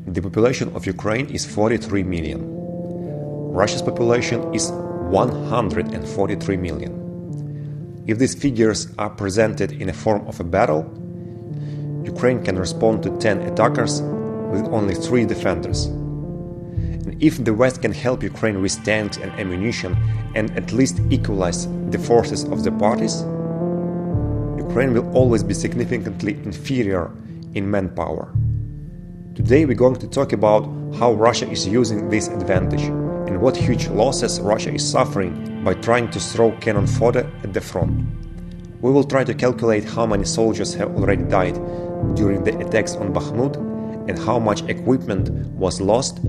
The population of Ukraine is 43 million. Russia's population is 143 million. If these figures are presented in a form of a battle, Ukraine can respond to 10 attackers with only 3 defenders. And if the West can help Ukraine with tanks and ammunition and at least equalize the forces of the parties, Ukraine will always be significantly inferior in manpower. Today we're going to talk about how Russia is using this advantage and what huge losses Russia is suffering by trying to throw cannon fodder at the front. We will try to calculate how many soldiers have already died during the attacks on Bakhmut and how much equipment was lost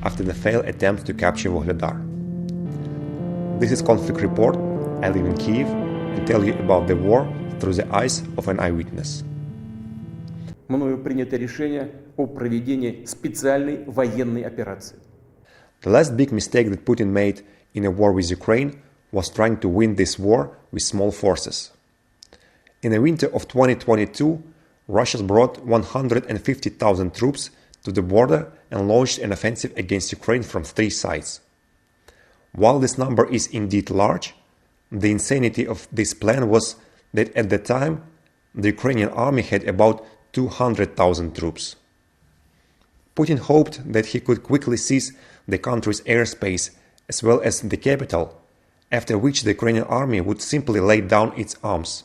after the failed attempt to capture Vuhledar. This is Conflict Report. I live in Kiev and tell you about the war through the eyes of an eyewitness. Мною принято решение о проведении специальной военной операции. The last big mistake that Putin made in a war with Ukraine was trying to win this war with small forces. In the winter of 2022, Russia brought 150,000 troops to the border and launched an offensive against Ukraine from 3 sides. While this number is indeed large, the insanity of this plan was that at the time, the Ukrainian army had about 200,000 troops. Putin hoped that he could quickly seize the country's airspace as well as the capital, after which the Ukrainian army would simply lay down its arms.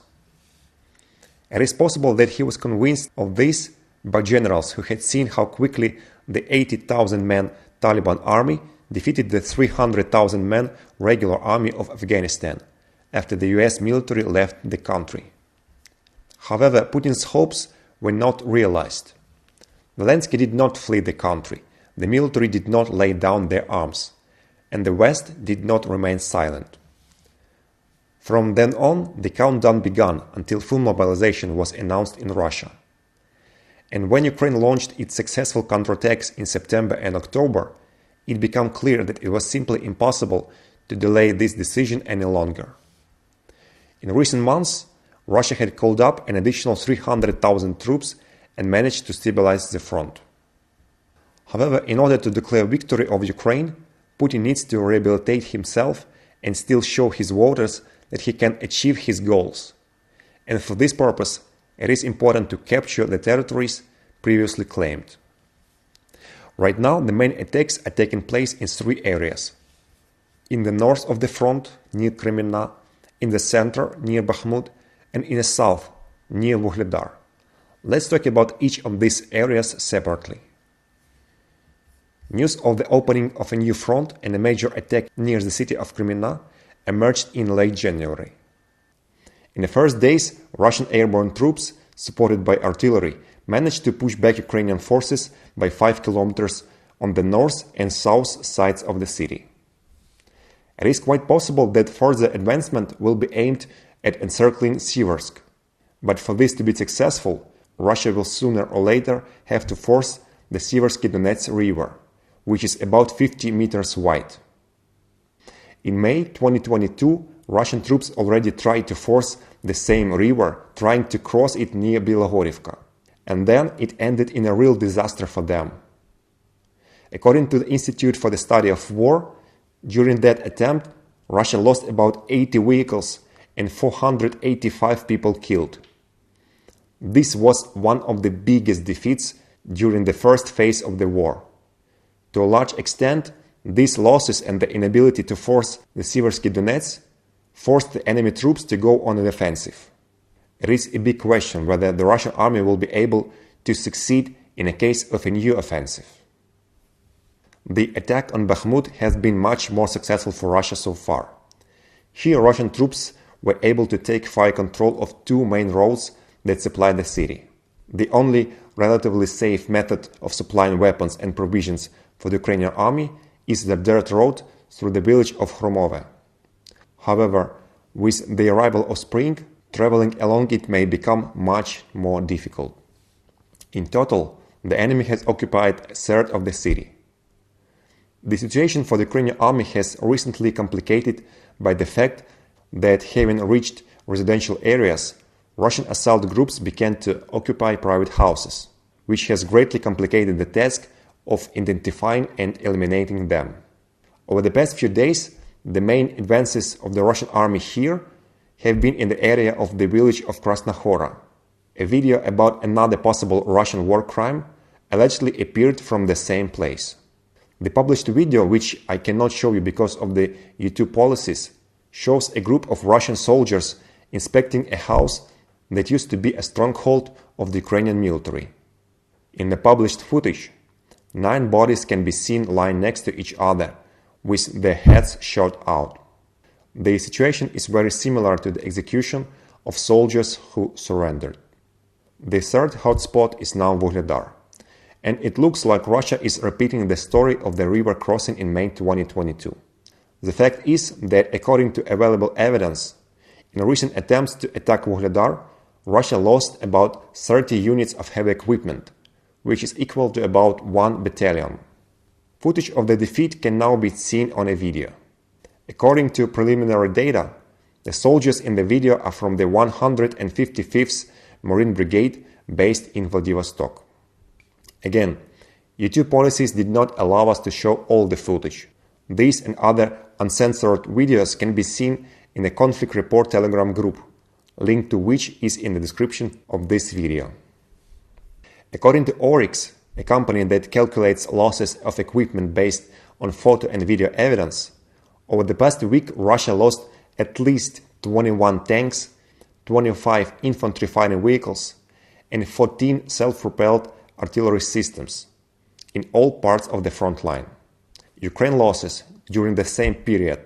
It is possible that he was convinced of this by generals who had seen how quickly the 80,000-man Taliban army defeated the 300,000-man regular army of Afghanistan after the US military left the country. However, Putin's hopes were not realized. Zelensky did not flee the country, the military did not lay down their arms, and the West did not remain silent. From then on, the countdown began until full mobilization was announced in Russia. And when Ukraine launched its successful counterattacks in September and October, it became clear that it was simply impossible to delay this decision any longer. In recent months, Russia had called up an additional 300,000 troops and managed to stabilize the front. However, in order to declare victory over Ukraine, Putin needs to rehabilitate himself and still show his voters that he can achieve his goals. And for this purpose, it is important to capture the territories previously claimed. Right now, the main attacks are taking place in 3 areas. In the north of the front, near Kreminna, in the center, near Bakhmut, and in the south, near Vuhledar. Let's talk about each of these areas separately. News of the opening of a new front and a major attack near the city of Kreminna emerged in late January. In the first days, Russian airborne troops, supported by artillery, managed to push back Ukrainian forces by 5 kilometers on the north and south sides of the city. It is quite possible that further advancement will be aimed at encircling Siversk. But for this to be successful, Russia will sooner or later have to force the Siversky Donets River, which is about 50 meters wide. In May 2022, Russian troops already tried to force the same river, trying to cross it near Bilogorivka. And then it ended in a real disaster for them. According to the Institute for the Study of War, during that attempt, Russia lost about 80 vehicles and 485 people killed. This was one of the biggest defeats during the first phase of the war. To a large extent, these losses and the inability to force the Siversky Donets forced the enemy troops to go on an offensive. It is a big question whether the Russian army will be able to succeed in a case of a new offensive. The attack on Bakhmut has been much more successful for Russia so far. Here, Russian troops were able to take fire control of 2 main roads that supply the city. The only relatively safe method of supplying weapons and provisions for the Ukrainian army is the dirt road through the village of Hromove. However, with the arrival of spring, traveling along it may become much more difficult. In total, the enemy has occupied a third of the city. The situation for the Ukrainian army has recently complicated by the fact that, having reached residential areas, Russian assault groups began to occupy private houses, which has greatly complicated the task of identifying and eliminating them. Over the past few days, the main advances of the Russian army here have been in the area of the village of Krasnohora. A video about another possible Russian war crime allegedly appeared from the same place. The published video, which I cannot show you because of the YouTube policies, shows a group of Russian soldiers inspecting a house that used to be a stronghold of the Ukrainian military. In the published footage, 9 bodies can be seen lying next to each other, with their heads shot out. The situation is very similar to the execution of soldiers who surrendered. The third hotspot is now Vuhledar, and it looks like Russia is repeating the story of the river crossing in May 2022. The fact is that according to available evidence, in recent attempts to attack Vuhledar, Russia lost about 30 units of heavy equipment, which is equal to about 1 battalion. Footage of the defeat can now be seen on a video. According to preliminary data, the soldiers in the video are from the 155th Marine Brigade based in Vladivostok. Again, YouTube policies did not allow us to show all the footage. These and other uncensored videos can be seen in the Conflict Report Telegram group, link to which is in the description of this video. According to Oryx, a company that calculates losses of equipment based on photo and video evidence, over the past week Russia lost at least 21 tanks, 25 infantry fighting vehicles, and 14 self-propelled artillery systems in all parts of the front line. Ukraine losses during the same period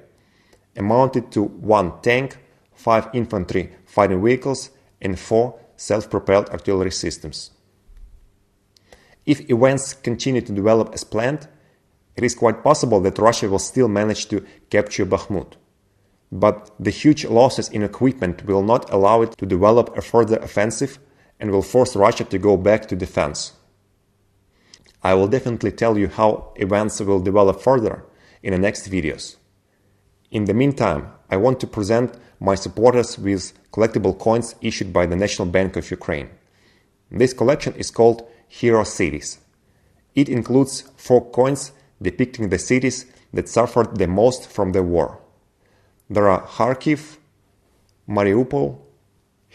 amounted to 1 tank, 5 infantry fighting vehicles, and 4 self-propelled artillery systems. If events continue to develop as planned, it is quite possible that Russia will still manage to capture Bakhmut. But the huge losses in equipment will not allow it to develop a further offensive and will force Russia to go back to defense. I will definitely tell you how events will develop further in the next videos. In the meantime, I want to present my supporters with collectible coins issued by the National Bank of Ukraine. This collection is called Hero Cities. It includes 4 coins depicting the cities that suffered the most from the war. There are Kharkiv, Mariupol,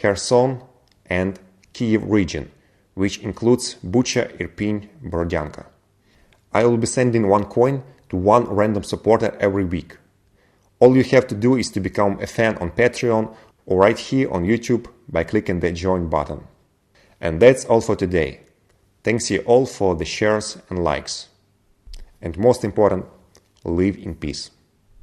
Kherson, and Kyiv region, which includes Bucha, Irpin, Borodyanka. I will be sending 1 coin to 1 random supporter every week. All you have to do is to become a fan on Patreon or right here on YouTube by clicking the join button. And that's all for today. Thanks you all for the shares and likes. And most important, live in peace.